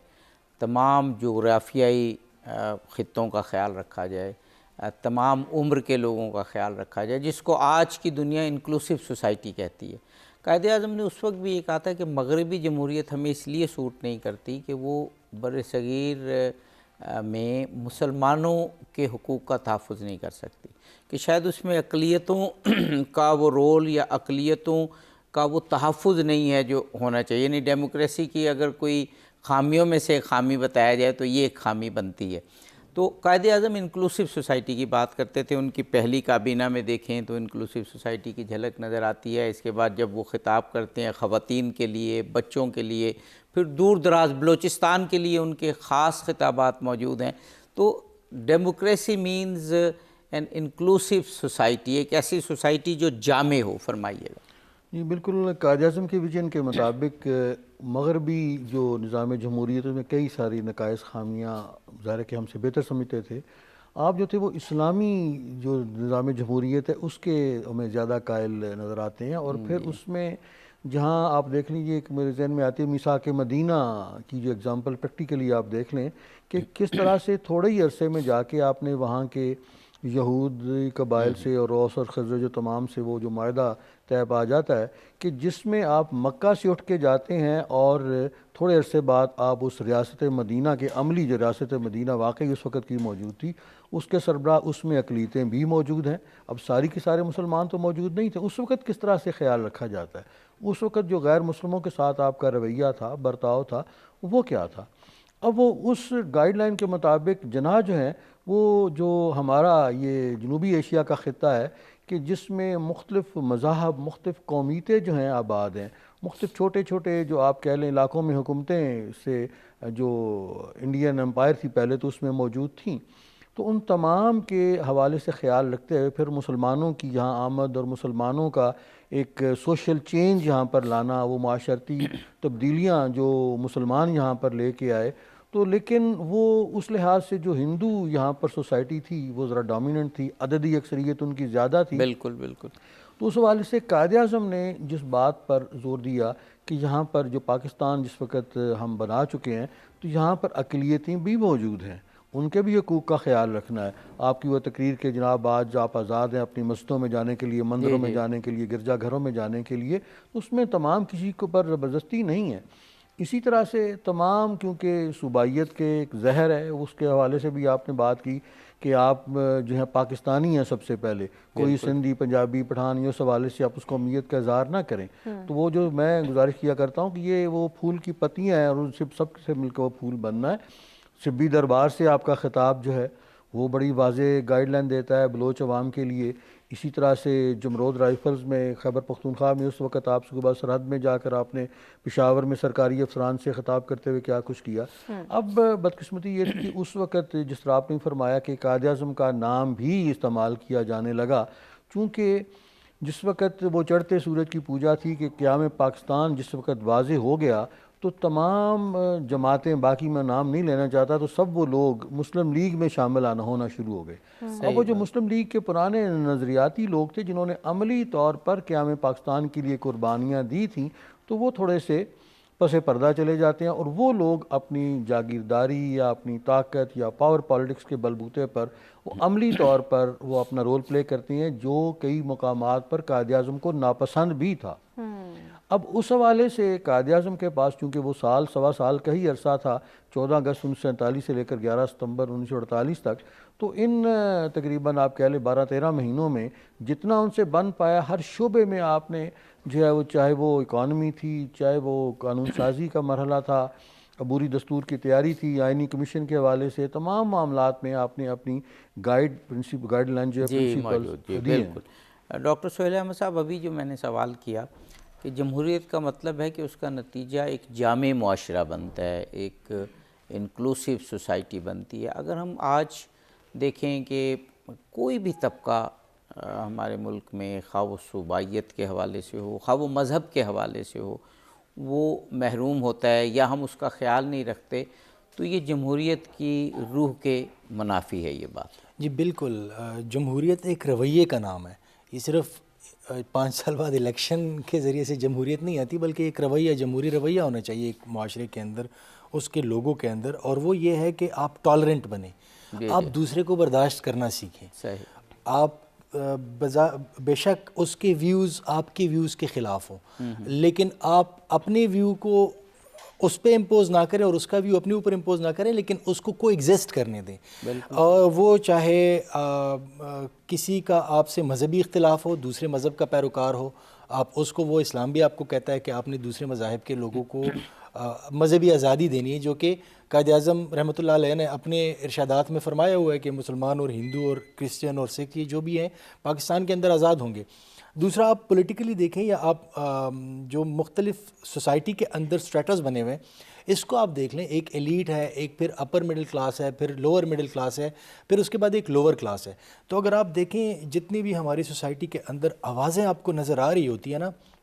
تمام جغرافیائی خطوں کا خیال رکھا جائے, تمام عمر کے لوگوں کا خیال رکھا جائے, جس کو آج کی دنیا انکلوسیو سوسائٹی کہتی ہے. قائد اعظم نے اس وقت بھی یہ کہا تھا کہ مغربی جمہوریت ہمیں اس لیے سوٹ نہیں کرتی کہ وہ بر صغیر میں مسلمانوں کے حقوق کا تحفظ نہیں کر سکتی, کہ شاید اس میں اقلیتوں کا وہ رول یا اقلیتوں کا وہ تحفظ نہیں ہے جو ہونا چاہیے. یعنی ڈیموکریسی کی اگر کوئی خامیوں میں سے خامی بتایا جائے تو یہ ایک خامی بنتی ہے. تو قائد اعظم انکلوسیو سوسائٹی کی بات کرتے تھے. ان کی پہلی کابینہ میں دیکھیں تو انکلوسیو سوسائٹی کی جھلک نظر آتی ہے. اس کے بعد جب وہ خطاب کرتے ہیں خواتین کے لیے, بچوں کے لیے, پھر دور دراز بلوچستان کے لیے ان کے خاص خطابات موجود ہیں. تو democracy means an inclusive society, ایک ایسی سوسائٹی جو جامع ہو. فرمائیے گا. جی بالکل, قائد اعظم کے ویژن کے مطابق مغربی جو نظام جمہوریت میں کئی ساری نقائص خامیاں ظاہر ہے کہ ہم سے بہتر سمجھتے تھے، آپ جو تھے وہ اسلامی جو نظام جمہوریت ہے اس کے ہمیں زیادہ قائل نظر آتے ہیں. اور پھر اس میں جہاں آپ دیکھ لیجئے کہ میرے ذہن میں آتی ہے میثاق مدینہ کی جو اگزامپل پریکٹیکلی آپ دیکھ لیں کہ کس طرح سے تھوڑے ہی عرصے میں جا کے آپ نے وہاں کے یہود قبائل سے اور اوس اور خزرج و تمام سے وہ جو معاہدہ طے پا جاتا ہے کہ جس میں آپ مکہ سے اٹھ کے جاتے ہیں اور تھوڑے عرصے بعد آپ اس ریاست مدینہ کے عملی جو ریاست مدینہ واقعی اس وقت کی موجود تھی اس کے سربراہ اس میں اقلیتیں بھی موجود ہیں. اب ساری کے سارے مسلمان تو موجود نہیں تھے. اس وقت کس طرح سے خیال رکھا جاتا ہے؟ اس وقت جو غیر مسلموں کے ساتھ آپ کا رویہ تھا، برتاؤ تھا، وہ کیا تھا؟ اب وہ اس گائیڈ لائن کے مطابق جناح جو ہیں وہ جو ہمارا یہ جنوبی ایشیا کا خطہ ہے کہ جس میں مختلف مذاہب، مختلف قومیتیں جو ہیں آباد ہیں، مختلف چھوٹے چھوٹے جو آپ کہہ لیں علاقوں میں حکومتیں سے جو انڈین امپائر تھی پہلے تو اس میں موجود تھیں، تو ان تمام کے حوالے سے خیال رکھتے ہوئے پھر مسلمانوں کی یہاں آمد اور مسلمانوں کا ایک سوشل چینج یہاں پر لانا، وہ معاشرتی تبدیلیاں جو مسلمان یہاں پر لے کے آئے، تو لیکن وہ اس لحاظ سے جو ہندو یہاں پر سوسائٹی تھی وہ ذرا ڈومیننٹ تھی، عددی اکثریت ان کی زیادہ تھی. بالکل بالکل. تو اس حوالے سے قائد اعظم نے جس بات پر زور دیا کہ یہاں پر جو پاکستان جس وقت ہم بنا چکے ہیں تو یہاں پر اقلیتیں بھی موجود ہیں، ان کے بھی حقوق کا خیال رکھنا ہے. آپ کی وہ تقریر کے جناب آج آپ آزاد ہیں اپنی مسجدوں میں جانے کے لیے، مندروں میں جانے کے لیے، گرجا گھروں میں جانے کے لیے، اس میں تمام کسی کو پر زبردستی نہیں ہے. اسی طرح سے تمام کیونکہ صوبائیت کے ایک زہر ہے اس کے حوالے سے بھی آپ نے بات کی کہ آپ جو ہیں پاکستانی ہیں سب سے پہلے، کوئی سندھی، پنجابی، پٹھان اس حوالے سے آپ اس قومیت کا اظہار نہ کریں. تو وہ جو میں گزارش کیا کرتا ہوں کہ یہ وہ پھول کی پتیاں ہیں اور ان سے سب سے مل کر وہ پھول بننا ہے. سبی دربار سے آپ کا خطاب جو ہے وہ بڑی واضح گائیڈ لائن دیتا ہے بلوچ عوام کے لیے. اسی طرح سے جمرود رائفلز میں خیبر پختونخوا میں اس وقت آپ صوبہ سرحد میں جا کر آپ نے پشاور میں سرکاری افسران سے خطاب کرتے ہوئے کیا کچھ کیا. اب بدقسمتی یہ تھی کہ اس وقت جس طرح آپ نے فرمایا کہ قائد اعظم کا نام بھی استعمال کیا جانے لگا، چونکہ جس وقت وہ چڑھتے سورج کی پوجا تھی کہ قیام پاکستان جس وقت واضح ہو گیا تو تمام جماعتیں، باقی میں نام نہیں لینا چاہتا، تو سب وہ لوگ مسلم لیگ میں شامل ہونا شروع ہو گئے. اب وہ جو مسلم لیگ کے پرانے نظریاتی لوگ تھے جنہوں نے عملی طور پر قیام پاکستان کے لیے قربانیاں دی تھیں، تو وہ تھوڑے سے پس پردہ چلے جاتے ہیں اور وہ لوگ اپنی جاگیرداری یا اپنی طاقت یا پاور پالیٹکس کے بلبوتے پر وہ عملی طور پر وہ اپنا رول پلے کرتی ہیں جو کئی مقامات پر قائد اعظم کو ناپسند بھی تھا. اب اس حوالے سے قائد اعظم کے پاس چونکہ وہ سال سوا سال کا ہی عرصہ تھا، 14 اگست 1947 سے لے کر 11 ستمبر 1948 تک، تو ان تقریباً آپ کہہ لیں 12-13 مہینوں میں جتنا ان سے بن پایا ہر شعبے میں آپ نے جو ہے وہ، چاہے وہ اکانومی تھی، چاہے وہ قانون سازی کا مرحلہ تھا، عبوری دستور کی تیاری تھی، آئینی کمیشن کے حوالے سے تمام معاملات میں آپ نے اپنی گائیڈ لائن جو ہے پرنسپل دی ہیں. ڈاکٹر سہیل احمد صاحب، ابھی جو میں نے سوال کیا کہ جمہوریت کا مطلب ہے کہ اس کا نتیجہ ایک جامع معاشرہ بنتا ہے، ایک انکلوسیو سوسائٹی بنتی ہے. اگر ہم آج دیکھیں کہ کوئی بھی طبقہ ہمارے ملک میں، خواہ وہ صوبائیت کے حوالے سے ہو، خواہ وہ مذہب کے حوالے سے ہو، وہ محروم ہوتا ہے یا ہم اس کا خیال نہیں رکھتے، تو یہ جمہوریت کی روح کے منافی ہے یہ بات. جی بالکل. جمہوریت ایک رویے کا نام ہے. یہ صرف 5 سال بعد الیکشن کے ذریعے سے جمہوریت نہیں آتی، بلکہ ایک رویہ، جمہوری رویہ ہونا چاہیے ایک معاشرے کے اندر، اس کے لوگوں کے اندر، اور وہ یہ ہے کہ آپ ٹالرنٹ بنیں، آپ دوسرے کو برداشت کرنا سیکھیں. صحیح. آپ بے شک اس کے ویوز آپ کے ویوز کے خلاف ہوں، لیکن آپ اپنے ویو کو اس پہ امپوز نہ کریں اور اس کا ویو اپنے اوپر امپوز نہ کریں، لیکن اس کو کو ایگزسٹ کرنے دیں. اور وہ چاہے کسی کا آپ سے مذہبی اختلاف ہو، دوسرے مذہب کا پیروکار ہو، آپ اس کو، وہ اسلام بھی آپ کو کہتا ہے کہ آپ نے دوسرے مذاہب کے لوگوں کو مذہبی آزادی دینی ہے، جو کہ قائد اعظم رحمۃ اللہ علیہ نے اپنے ارشادات میں فرمایا ہوا ہے کہ مسلمان اور ہندو اور کرسچن اور سکھ جو بھی ہیں پاکستان کے اندر آزاد ہوں گے. دوسرا، آپ پولیٹیکلی دیکھیں یا آپ جو مختلف سوسائٹی کے اندر سٹریٹس بنے ہوئے ہیں، اس کو آپ دیکھ لیں. ایک ایلیٹ ہے، ایک پھر اپر مڈل کلاس ہے، پھر لوور مڈل کلاس ہے، پھر اس کے بعد ایک لوور کلاس ہے. تو اگر آپ دیکھیں جتنی بھی ہماری سوسائٹی کے اندر آوازیں آپ کو نظر آ رہی ہوتی ہیں نا،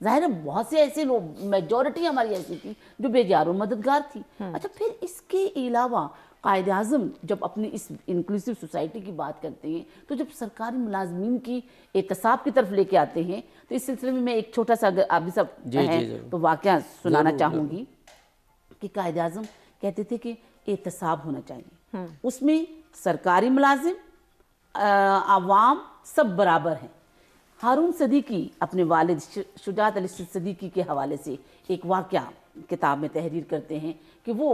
ظاہر ہے بہت سے ایسے لوگ، میجورٹی ہماری ایسی تھی جو بے یار و مددگار تھی۔ اچھا پھر اس کے علاوہ قائد اعظم جب اپنی اس انکلوسیو سوسائٹی کی بات کرتے ہیں تو جب سرکاری ملازمین کی احتساب کی طرف لے کے آتے ہیں تو اس سلسلے میں ایک چھوٹا سا اگر آپ بھی سب ہیں تو واقعہ سنانا چاہوں گی کہ قائد اعظم کہتے تھے کہ احتساب ہونا چاہیے، اس میں سرکاری ملازم عوام سب برابر ہیں۔ ہارون صدیقی اپنے والد شجاعت علی صدیقی کے حوالے سے ایک واقعہ کتاب میں تحریر کرتے ہیں کہ وہ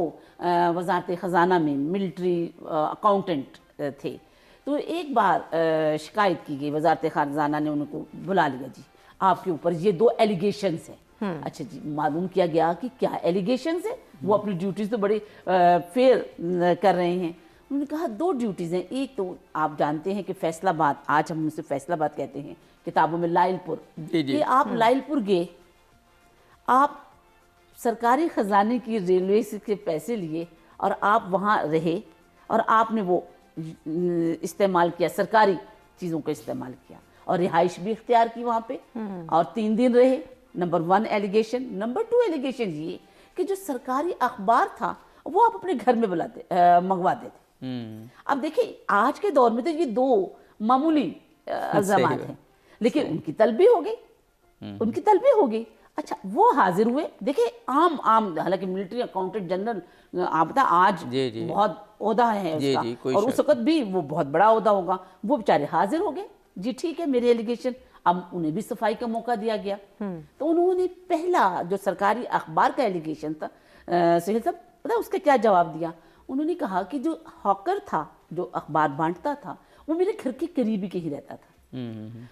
وزارت خزانہ میں ملٹری اکاؤنٹنٹ تھے، تو ایک بار شکایت کی گئی، وزارت خزانہ نے ان کو بلا لیا، جی آپ کے اوپر یہ 2 ایلیگیشنز ہیں۔ اچھا جی، معلوم کیا گیا کہ کیا ایلیگیشنز ہیں، وہ اپنی ڈیوٹیز تو بڑے فیئر کر رہے ہیں۔ انہوں نے کہا 2 ڈیوٹیز ہیں، ایک تو آپ جانتے ہیں کہ فیصل آباد، آج ہم اسے فیصل آباد کہتے ہیں کتابوں میں، لائل پور، کہ آپ لائل پور گئے، آپ سرکاری خزانے کی ریلوے کے پیسے لیے اور آپ وہاں رہے اور آپ نے وہ استعمال کیا، سرکاری چیزوں کا استعمال کیا اور رہائش بھی اختیار کی وہاں پہ اور 3 دن رہے۔ Number 1 allegation. نمبر 2 ایلیگیشن یہ کہ جو سرکاری اخبار تھا وہ آپ اپنے گھر میں منگواتے تھے۔ اب دیکھیں آج کے دور میں تو یہ 2 معمولی الزامات ہیں، لیکن ان کی طلبی ہو گئی، اچھا وہ حاضر ہوئے، دیکھیں عام حالانکہ ملٹری اکاؤنٹنٹ جنرل آپ بتا آج بہت عہدہ ہے اس کا، اور اس وقت بھی وہ بہت بڑا عہدہ ہوگا، وہ بیچارے حاضر ہو گئے، جی ٹھیک ہے میرے ایلیگیشن، اب انہیں بھی صفائی کا موقع دیا گیا۔ تو انہوں نے پہلا جو سرکاری اخبار کا ایلیگیشن تھا، سہیل صاحب پتہ اس کا کیا جواب دیا؟ انہوں نے کہا کہ جو ہاکر تھا، جو اخبار بانٹتا تھا، وہ میرے گھر کے قریبی کے ہی رہتا تھا،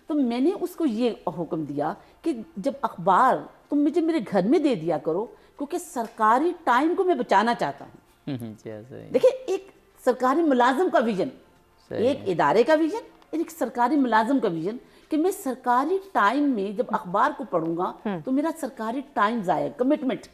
تو میں نے اس کو یہ حکم دیا کہ جب اخبار تم مجھے میرے گھر میں دے دیا کرو، کیونکہ سرکاری ٹائم کو میں بچانا چاہتا ہوں۔ دیکھیں ایک سرکاری ملازم کا ویژن، ایک ادارے کا ویژن، ایک سرکاری ملازم کا ویژن، کہ میں سرکاری ٹائم میں جب اخبار کو پڑھوں گا تو میرا سرکاری ٹائم ضائع، کمٹمنٹ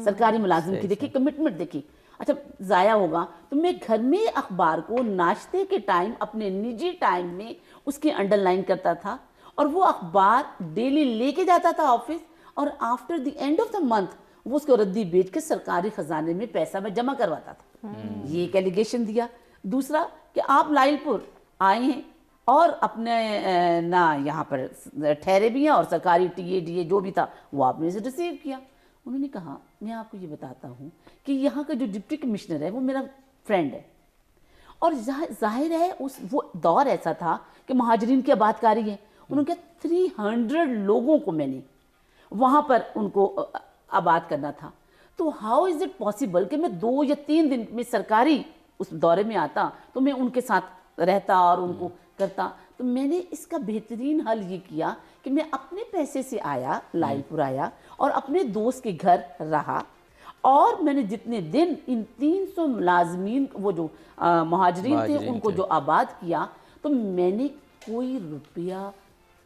سرکاری ملازم کی دیکھیے، کمٹمنٹ دیکھیے، اچھا ضائع ہوگا، تو میں گھر میں اخبار کو ناشتے کے ٹائم اپنے نجی ٹائم میں اس کی انڈر لائن کرتا تھا اور وہ اخبار ڈیلی لے کے جاتا تھا آفس، اور after the end of the month وہ اس کو ردی بیچ کے سرکاری خزانے میں پیسہ میں جمع کرواتا تھا۔ یہ ایک ایلیگیشن دیا۔ دوسرا کہ آپ لائل پور آئے ہیں اور اپنے نہ یہاں پر ٹھہرے بھی ہیں اور سرکاری ٹی اے ڈی اے جو بھی تھا وہ آپ نے اسے ریسیو کیا۔ انہوں نے کہا میں آپ کو یہ بتاتا ہوں کہ یہاں کا جو ڈپٹی کمشنر ہے وہ میرا فرینڈ ہے، اور ظاہر ہے وہ دور ایسا تھا کہ مہاجرین کی آباد کاری ہے، انہوں نے کہا 300 لوگوں کو میں نے وہاں پر ان کو آباد کرنا تھا، تو ہاؤ از اٹ پاسبل کہ میں 2 یا 3 دن میں سرکاری اس دورے میں آتا تو میں ان کے ساتھ رہتا اور ان کو کرتا۔ تو میں نے اس کا بہترین حل یہ کیا کہ میں اپنے پیسے سے آیا، لائل پور آیا اور اپنے دوست کے گھر رہا، اور میں نے جتنے دن ان 300 ملازمین وہ جو مہاجرین تھے ان کو جو آباد کیا، تو میں نے کوئی روپیہ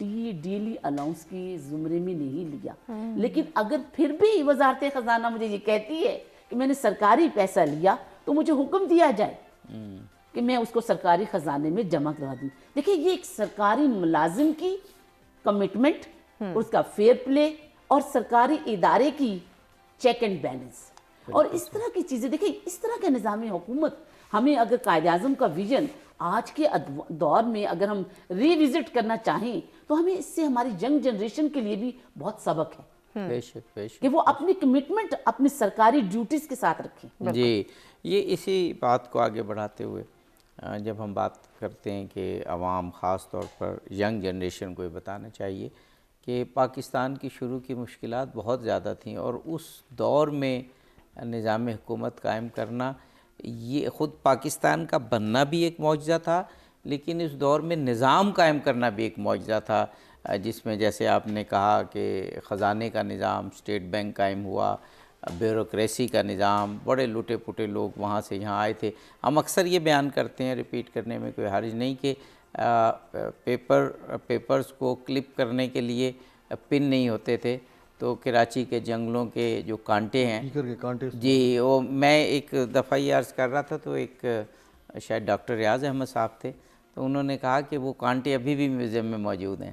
ڈیلی الاؤنس کی زمرے میں نہیں لیا، لیکن اگر پھر بھی وزارت خزانہ مجھے یہ کہتی ہے کہ میں نے سرکاری پیسہ لیا تو مجھے حکم دیا جائے کہ میں اس کو سرکاری خزانے میں جمع کروا دوں۔ دیکھیں یہ ایک سرکاری ملازم کی کمٹمنٹ، اس کا فیئر پلے اور سرکاری ادارے کی چیک اینڈ بیلنس، اور اس طرح کی چیزیں دیکھیں، اس طرح کا نظام حکومت ہمیں اگر قائد اعظم کا ویژن آج کے دور میں اگر ہم ری وزٹ کرنا چاہیں تو ہمیں اس سے ہماری ینگ جنریشن کے لیے بھی بہت سبق ہے، بے شک کہ وہ اپنی کمٹمنٹ اپنی سرکاری ڈیوٹیز کے ساتھ رکھیں۔ جی، یہ اسی بات کو آگے بڑھاتے ہوئے جب ہم بات کرتے ہیں کہ عوام خاص طور پر ینگ جنریشن کو یہ بتانا چاہیے کہ پاکستان کی شروع کی مشکلات بہت زیادہ تھیں، اور اس دور میں نظام حکومت قائم کرنا، یہ خود پاکستان کا بننا بھی ایک معجزہ تھا، لیکن اس دور میں نظام قائم کرنا بھی ایک معجزہ تھا، جس میں جیسے آپ نے کہا کہ خزانے کا نظام، اسٹیٹ بینک قائم ہوا، بیوروکریسی کا نظام، بڑے لوٹے پوٹے لوگ وہاں سے یہاں آئے تھے۔ ہم اکثر یہ بیان کرتے ہیں، ریپیٹ کرنے میں کوئی حرج نہیں، کہ پیپرز کو کلپ کرنے کے لیے پن نہیں ہوتے تھے، تو کراچی کے جنگلوں کے جو کانٹے ہیں، جی وہ میں ایک دفعہ یہ عرض کر رہا تھا، تو ایک شاید ڈاکٹر ریاض احمد صاحب تھے، تو انہوں نے کہا کہ وہ کانٹے ابھی بھی میوزیم میں موجود ہیں،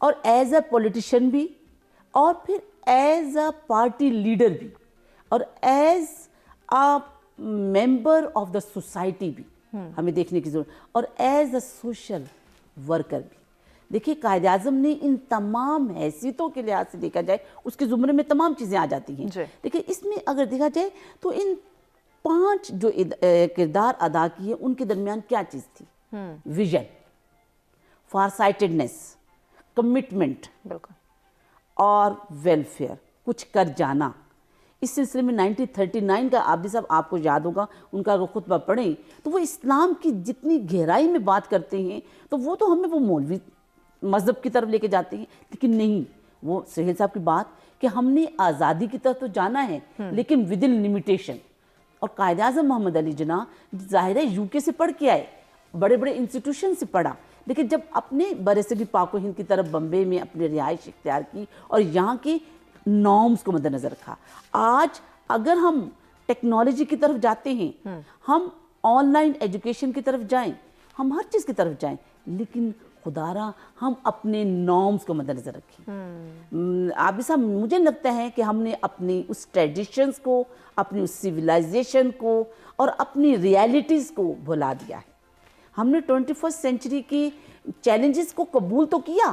اور ایز اے پولیٹیشین بھی, اور پھر ایز اے پارٹی لیڈر بھی, اور as a member of the society بھی ہمیں دیکھنے کی ضرورت, اور ایز اے سوشل ورکر بھی. دیکھیے قائد اعظم نے ان تمام حیثیتوں کے لحاظ سے دیکھا جائے اس کے زمرے میں تمام چیزیں آ جاتی ہیں. دیکھیے اس میں اگر دیکھا جائے تو ان 5 جو کردار ادا کیے ان کے درمیان کیا چیز تھی؟ ویژن, فار سائٹڈنیس, کمٹمنٹ اور ویلفیئر, کچھ کر جانا. اس سلسلے میں 1939 کا عابدی صاحب آپ کو یاد ہوگا, ان کا اگر خطبہ پڑھیں تو وہ اسلام کی جتنی گہرائی میں بات کرتے ہیں تو وہ تو ہمیں وہ مولوی مذہب کی طرف لے کے جاتے ہیں, لیکن نہیں, وہ سہیل صاحب کی بات کہ ہم نے آزادی کی طرف تو جانا ہے لیکن ود ان لمیٹیشن. اور قائد اعظم محمد علی جناح ظاہر ہے یو کے سے پڑھ کے آئے, بڑے بڑے انسٹیٹیوشن سے پڑھا, لیکن جب اپنے برصغیر پاک و ہند کی طرف بمبے میں اپنے رہائش اختیار کی اور یہاں کے نارمز کو مد نظر رکھا. آج اگر ہم ٹیکنالوجی کی طرف جاتے ہیں, ہم آن لائن ایجوکیشن کی طرف جائیں, ہم ہر چیز کی طرف جائیں, لیکن خدا را ہم اپنے نارمز کو مد نظر رکھیں. عابد صاحب مجھے لگتا ہے کہ ہم نے اپنی اس ٹریڈیشنز کو, اپنی اس سیولائزیشن کو اور اپنی ریالٹیز کو بھلا دیا ہے. ہم نے 21st سینچری کی چیلنجز کو قبول تو کیا,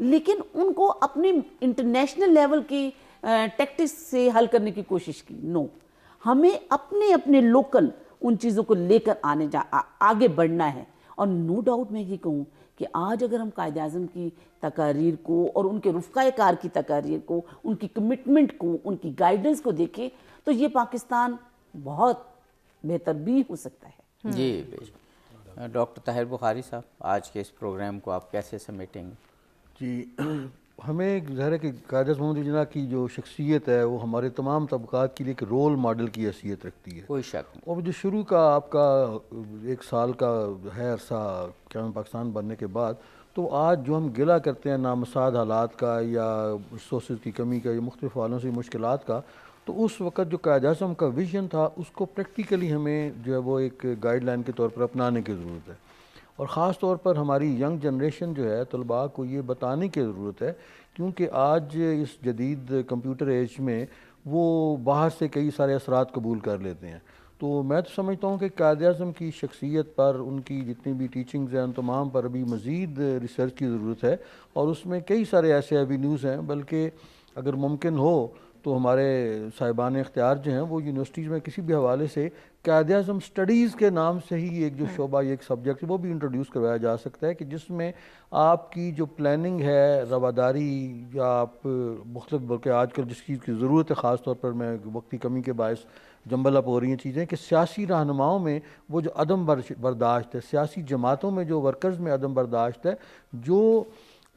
لیکن ان کو اپنی انٹرنیشنل لیول کی ٹیکٹکس سے حل کرنے کی کوشش کی. نو, ہمیں اپنے لوکل ان چیزوں کو لے کر آگے بڑھنا ہے. اور نو ڈاؤٹ میں یہ کہوں کہ آج اگر ہم قائد اعظم کی تقاریر کو اور ان کے رفقائے کار کی تقاریر کو, ان کی کمٹمنٹ کو, ان کی گائیڈنس کو دیکھیں تو یہ پاکستان بہت بہتر بھی ہو سکتا ہے. جی ڈاکٹر طاہر بخاری صاحب, آج کے اس پروگرام کو آپ کیسے سمیٹیں گے؟ جی, ہمیں ظاہر ہے کہ قائد اعظم محمد علی جناح کی جو شخصیت ہے وہ ہمارے تمام طبقات کے لیے ایک رول ماڈل کی حیثیت رکھتی ہے. کوئی شک نہیں. اور جو شروع کا آپ کا 1 سال کا ہے عرصہ قیام پاکستان بننے کے بعد, تو آج جو ہم گلہ کرتے ہیں نامساعد حالات کا یا ریسورسز کی کمی کا یا مختلف حالوں سے مشکلات کا, تو اس وقت جو قائد اعظم کا ویژن تھا اس کو پریکٹیکلی ہمیں جو ہے وہ ایک گائیڈ لائن کے طور پر اپنانے کی ضرورت ہے. اور خاص طور پر ہماری ینگ جنریشن جو ہے, طلباء کو یہ بتانے کی ضرورت ہے, کیونکہ آج اس جدید کمپیوٹر ایج میں وہ باہر سے کئی سارے اثرات قبول کر لیتے ہیں. تو میں تو سمجھتا ہوں کہ قائد اعظم کی شخصیت پر, ان کی جتنی بھی ٹیچنگز ہیں, ان تمام پر ابھی مزید ریسرچ کی ضرورت ہے. اور اس میں کئی سارے ایسے ایوینیوز ہیں, بلکہ اگر ممکن ہو تو ہمارے صاحبان اختیار جو ہیں وہ یونیورسٹیز میں کسی بھی حوالے سے قائد اعظم سٹڈیز کے نام سے ہی ایک جو شعبہ, ایک سبجیکٹ وہ بھی انٹروڈیوس کروایا جا سکتا ہے, کہ جس میں آپ کی جو پلاننگ ہے, رواداری, یا آپ مختلف, بلکہ آج کل جس چیز کی ضرورت ہے خاص طور پر, میں وقتی کمی کے باعث جنبل اپ ہو رہی ہیں چیزیں, کہ سیاسی رہنماؤں میں وہ جو عدم برداشت ہے, سیاسی جماعتوں میں جو ورکرز میں عدم برداشت ہے, جو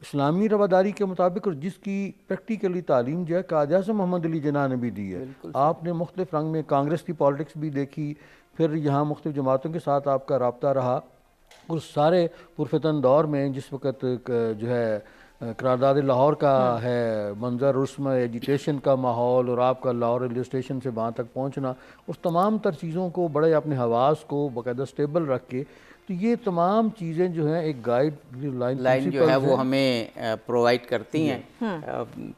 اسلامی رواداری کے مطابق اور جس کی پریکٹیکلی تعلیم جو ہے قائد اعظم محمد علی جناح نے بھی دی ہے. آپ نے مختلف رنگ میں کانگریس کی پالیٹکس بھی دیکھی, پھر یہاں مختلف جماعتوں کے ساتھ آپ کا رابطہ رہا, اس سارے پرفتن دور میں جس وقت جو ہے قرارداد لاہور کا ہے منظر, اس میں ایجیٹیشن کا ماحول, اور آپ کا لاہور ریلوے اسٹیشن سے وہاں تک پہنچنا, اس تمام تر چیزوں کو بڑے اپنے حواس کو باقاعدہ سٹیبل رکھ کے, تو یہ تمام چیزیں جو ہیں ایک گائیڈ لائن جو ہے وہ ہمیں پرووائڈ کرتی ہیں.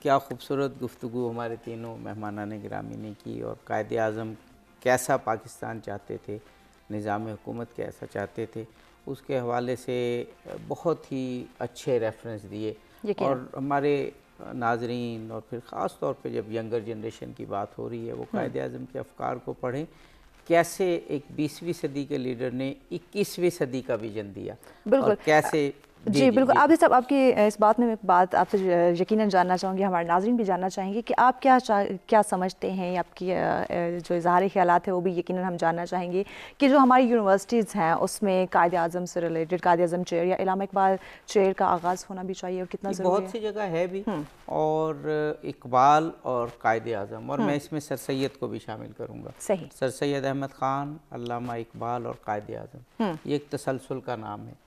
کیا خوبصورت گفتگو ہمارے تینوں مہمانان گرامی نے کی, اور قائد اعظم کیسا پاکستان چاہتے تھے, نظام حکومت کیسا چاہتے تھے, اس کے حوالے سے بہت ہی اچھے ریفرنس دیے. اور ہمارے ناظرین, اور پھر خاص طور پہ جب ینگر جنریشن کی بات ہو رہی ہے, وہ قائد اعظم کے افکار کو پڑھیں, کیسے ایک 20ویں صدی کے لیڈر نے 21ویں صدی کا ویژن دیا, اور کیسے جی بالکل. عابد صاحب آپ کی اس بات میں بات آپ سے یقیناً جاننا چاہوں گی, ہمارے ناظرین بھی جاننا چاہیں گے کہ آپ کیا سمجھتے ہیں, آپ کی جو اظہار خیالات ہے وہ بھی یقیناً ہم جاننا چاہیں گے کہ جو ہماری یونیورسٹیز ہیں اس میں قائد اعظم سے ریلیٹڈ قائد اعظم چیئر یا علامہ اقبال چیئر کا آغاز ہونا بھی چاہیے, اور کتنا ضروری ہے. بہت سی جگہ ہے بھی, اور اقبال اور قائد اعظم, اور میں اس میں سر سید کو بھی شامل کروں گا. صحیح. سر سید احمد خان, علامہ اقبال اور قائد اعظم, یہ ایک تسلسل کا نام ہے.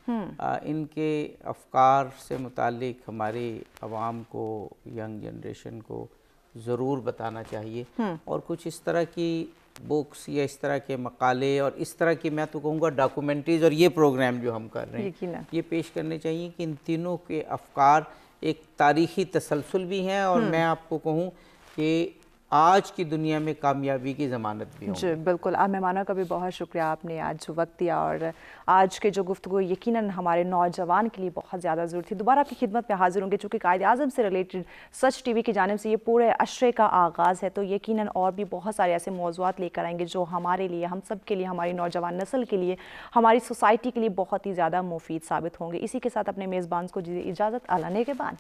ان کے افکار سے متعلق ہماری عوام کو, ینگ جنریشن کو ضرور بتانا چاہیے, اور کچھ اس طرح کی بکس یا اس طرح کے مقالے اور اس طرح کی, میں تو کہوں گا ڈاکومنٹریز, اور یہ پروگرام جو ہم کر رہے ہیں یہ پیش کرنے چاہیے کہ ان تینوں کے افکار ایک تاریخی تسلسل بھی ہیں، اور میں آپ کو کہوں کہ آج کی دنیا میں کامیابی کی ضمانت بھی ہوں۔ جی بالکل، آپ مہمانوں کا بھی بہت شکریہ، آپ نے آج وقت دیا، اور آج کے جو گفتگو یقیناً ہمارے نوجوان کے لیے بہت زیادہ ضروری تھی۔ دوبارہ آپ کی خدمت میں حاضر ہوں گے، چونکہ قائد اعظم سے ریلیٹڈ سچ ٹی وی کی جانب سے یہ پورے عشرے کا آغاز ہے، تو یقیناً اور بھی بہت سارے ایسے موضوعات لے کر آئیں گے جو ہمارے لیے، ہم سب کے لیے، ہماری نوجوان نسل کے لیے، ہماری سوسائٹی کے لیے بہت ہی زیادہ مفید ثابت ہوں گے۔ اسی کے ساتھ اپنے میزبان کو اجازت، اعلیٰ نگہبان۔